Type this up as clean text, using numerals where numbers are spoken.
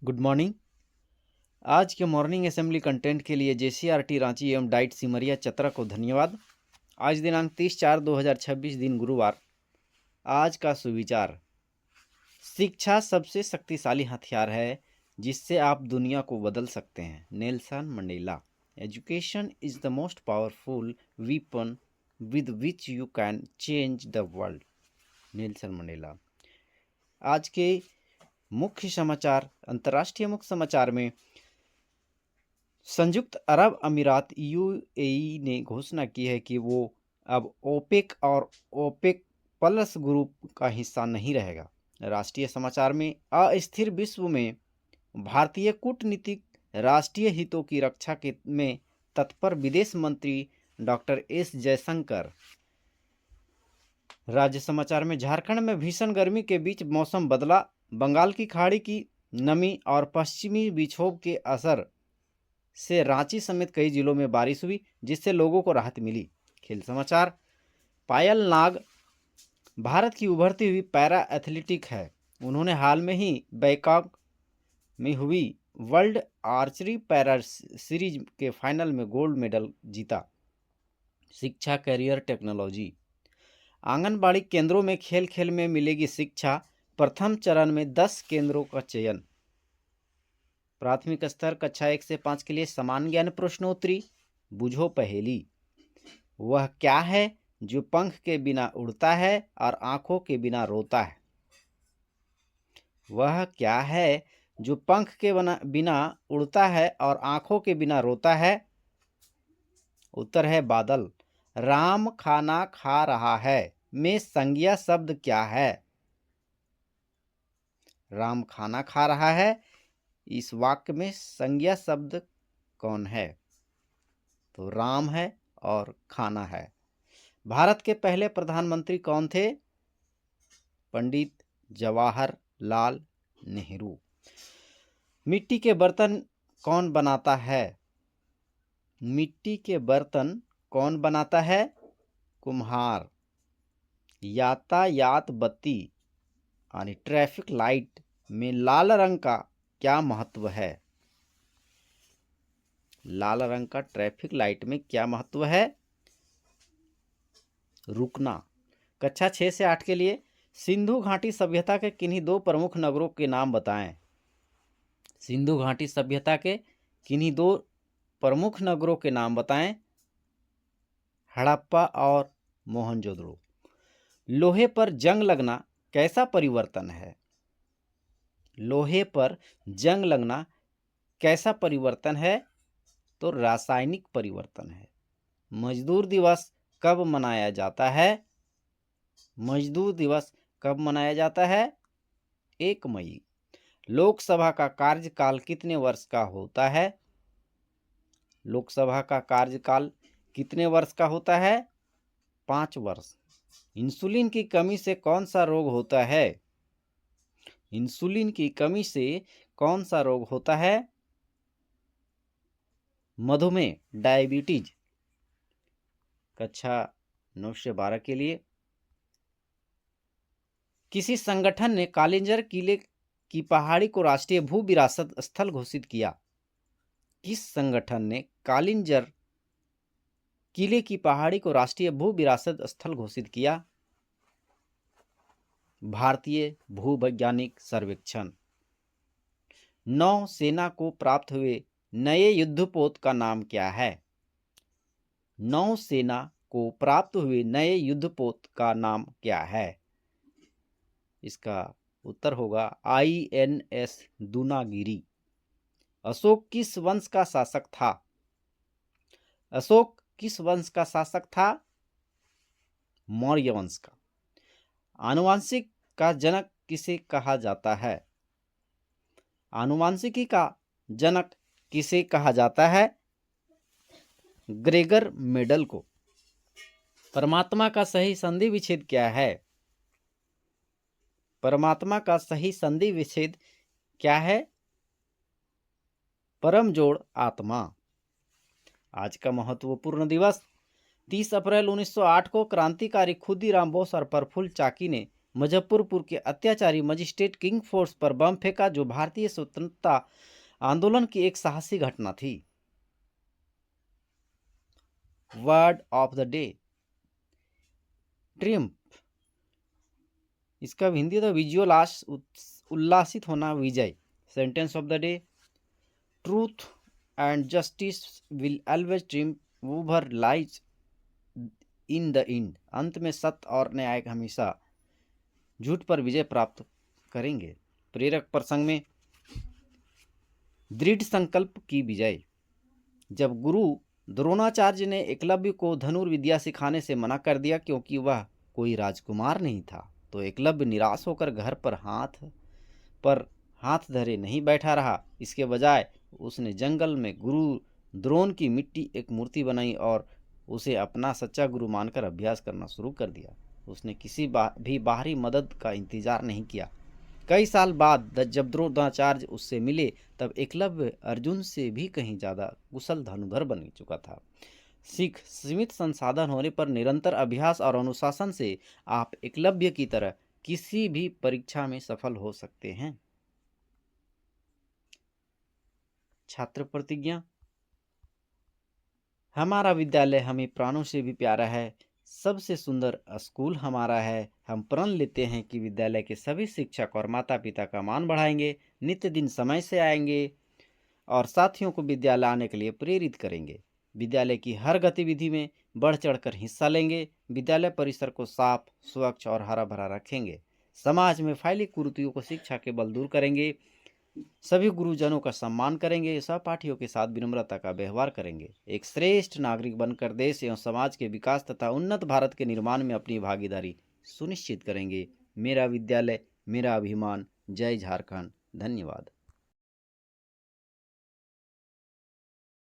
Good morning. आज के morning assembly content के लिए जेसीआरटी रांची एवं डाइट सिमरिया चतरा को धन्यवाद। आज दिनांक 30/4/2026 दिन गुरुवार। आज का सुविचार: शिक्षा सबसे शक्तिशाली हथियार है जिससे आप दुनिया को बदल सकते हैं। Nelson Mandela. Education is the most powerful weapon with which you can change the world. Nelson Mandela. आज के मुख्य समाचार। अंतर्राष्ट्रीय मुख्य समाचार में संयुक्त अरब अमीरात यूएई ने घोषणा की है कि वो अब ओपेक और ओपेक प्लस ग्रुप का हिस्सा नहीं रहेगा। राष्ट्रीय समाचार में अस्थिर विश्व में भारतीय कूटनीतिक राष्ट्रीय हितों की रक्षा के में तत्पर विदेश मंत्री डॉक्टर एस जयशंकर। राज्य समाचार में झारखंड में भीषण गर्मी के बीच मौसम बदला। बंगाल की खाड़ी की नमी और पश्चिमी विक्षोभ के असर से रांची समेत कई जिलों में बारिश हुई, जिससे लोगों को राहत मिली। खेल समाचार। पायल नाग भारत की उभरती हुई पैरा एथलेटिक है। उन्होंने हाल में ही बैंकॉक में हुई वर्ल्ड आर्चरी पैरा सीरीज के फाइनल में गोल्ड मेडल जीता। शिक्षा, करियर, टेक्नोलॉजी। आंगनबाड़ी केंद्रों में खेल खेल में मिलेगी शिक्षा। प्रथम चरण में 10 केंद्रों का चयन। प्राथमिक स्तर कक्षा 1 से 5 के लिए समान ज्ञान प्रश्नोत्तरी। बुझो पहेली। वह क्या है जो पंख के बिना उड़ता है और आंखों के बिना रोता है? वह क्या है जो पंख के बिना उड़ता है और आंखों के बिना रोता है? उत्तर है बादल। राम खाना खा रहा है में संज्ञा शब्द क्या है? राम खाना खा रहा है, इस वाक्य में संज्ञा शब्द कौन है? तो राम है और खाना है। भारत के पहले प्रधानमंत्री कौन थे? पंडित जवाहरलाल नेहरू। मिट्टी के बर्तन कौन बनाता है? मिट्टी के बर्तन कौन बनाता है? कुम्हार। यातायात बत्ती यानी ट्रैफिक लाइट में लाल रंग का क्या महत्व है? लाल रंग का ट्रैफिक लाइट में क्या महत्व है? रुकना। कक्षा 6 से 8 के लिए सिंधु घाटी सभ्यता के किन्हीं दो प्रमुख नगरों के नाम बताएं। सिंधु घाटी सभ्यता के किन्हीं दो प्रमुख नगरों के नाम बताएं। हड़प्पा और मोहनजोदड़ो। लोहे पर जंग लगना कैसा परिवर्तन है? लोहे पर जंग लगना कैसा परिवर्तन है? तो रासायनिक परिवर्तन है। मजदूर दिवस कब मनाया जाता है? मजदूर दिवस कब मनाया जाता है? 1 मई। लोकसभा का कार्यकाल कितने वर्ष का होता है? लोकसभा का कार्यकाल कितने वर्ष का होता है? 5 वर्ष। इंसुलिन की कमी से कौन सा रोग होता है? इंसुलिन की कमी से कौन सा रोग होता है? मधुमेह, डायबिटीज। कक्षा 9 से 12 के लिए किसी संगठन ने कालिंजर किले की पहाड़ी को राष्ट्रीय भू विरासत स्थल घोषित किया। किस संगठन ने कालिंजर किले की पहाड़ी को राष्ट्रीय भू विरासत स्थल घोषित किया? भारतीय भूवैज्ञानिक सर्वेक्षण। नौसेना को प्राप्त हुए नए युद्धपोत का नाम क्या है? नौसेना को प्राप्त हुए नए युद्धपोत का नाम क्या है? इसका उत्तर होगा INS दूनागिरी। अशोक किस वंश का शासक था? अशोक किस वंश का शासक था? मौर्य वंश का। आनुवांशिक का जनक किसे कहा जाता है? आनुवांशिकी का जनक किसे कहा जाता है? ग्रेगर मेडल को। परमात्मा का सही संधि विच्छेद क्या है? परमात्मा का सही संधि विच्छेद क्या है? परम जोड़ आत्मा। आज का महत्वपूर्ण दिवस 30 अप्रैल 1908 को क्रांतिकारी खुदीराम बोस और प्रफुल्ल चाकी ने मुजफ्फरपुर के अत्याचारी मजिस्ट्रेट किंग फोर्स पर बम फेंका, जो भारतीय स्वतंत्रता आंदोलन की एक साहसी घटना थी। Word of the day, triumph. इसका हिंदी तो विजुअल उल्लासित होना, विजय। Sentence of the day, truth and justice will always triumph over lies in the end. अंत में सत्य और न्याय हमेशा झूठ पर विजय प्राप्त करेंगे। प्रेरक प्रसंग में दृढ़ संकल्प की विजय। जब गुरु द्रोणाचार्य ने एकलव्य को धनुर्विद्या सिखाने से मना कर दिया क्योंकि वह कोई राजकुमार नहीं था, तो एकलव्य निराश होकर घर पर हाथ धरे नहीं बैठा रहा। इसके बजाय उसने जंगल में गुरु द्रोण की मिट्टी एक मूर्ति बनाई और उसे अपना सच्चा गुरु मानकर अभ्यास करना शुरू कर दिया। उसने किसी भी बाहरी मदद का इंतजार नहीं किया। कई साल बाद जब द्रोणाचार्य उससे मिले, तब एकलव्य अर्जुन से भी कहीं ज्यादा कुशल धनुधर बन चुका था। सीमित संसाधन होने पर निरंतर अभ्यास और अनुशासन से आप एकलव्य की तरह किसी भी परीक्षा में सफल हो सकते हैं। छात्र प्रतिज्ञा। हमारा विद्यालय हमें प्राणों से भी प्यारा है, सबसे सुंदर स्कूल हमारा है। हम प्रण लेते हैं कि विद्यालय के सभी शिक्षक और माता पिता का मान बढ़ाएंगे, नित्य दिन समय से आएंगे और साथियों को विद्यालय आने के लिए प्रेरित करेंगे। विद्यालय की हर गतिविधि में बढ़ चढ़कर हिस्सा लेंगे। विद्यालय परिसर को साफ, स्वच्छ और हरा भरा रखेंगे। समाज में फैली कुरीतियों को शिक्षा के बल दूर करेंगे। सभी गुरुजनों का सम्मान करेंगे। सहपाठियों के साथ विनम्रता का व्यवहार करेंगे। एक श्रेष्ठ नागरिक बनकर देश एवं समाज के विकास तथा उन्नत भारत के निर्माण में अपनी भागीदारी सुनिश्चित करेंगे। मेरा विद्यालय, मेरा अभिमान। जय झारखंड। धन्यवाद।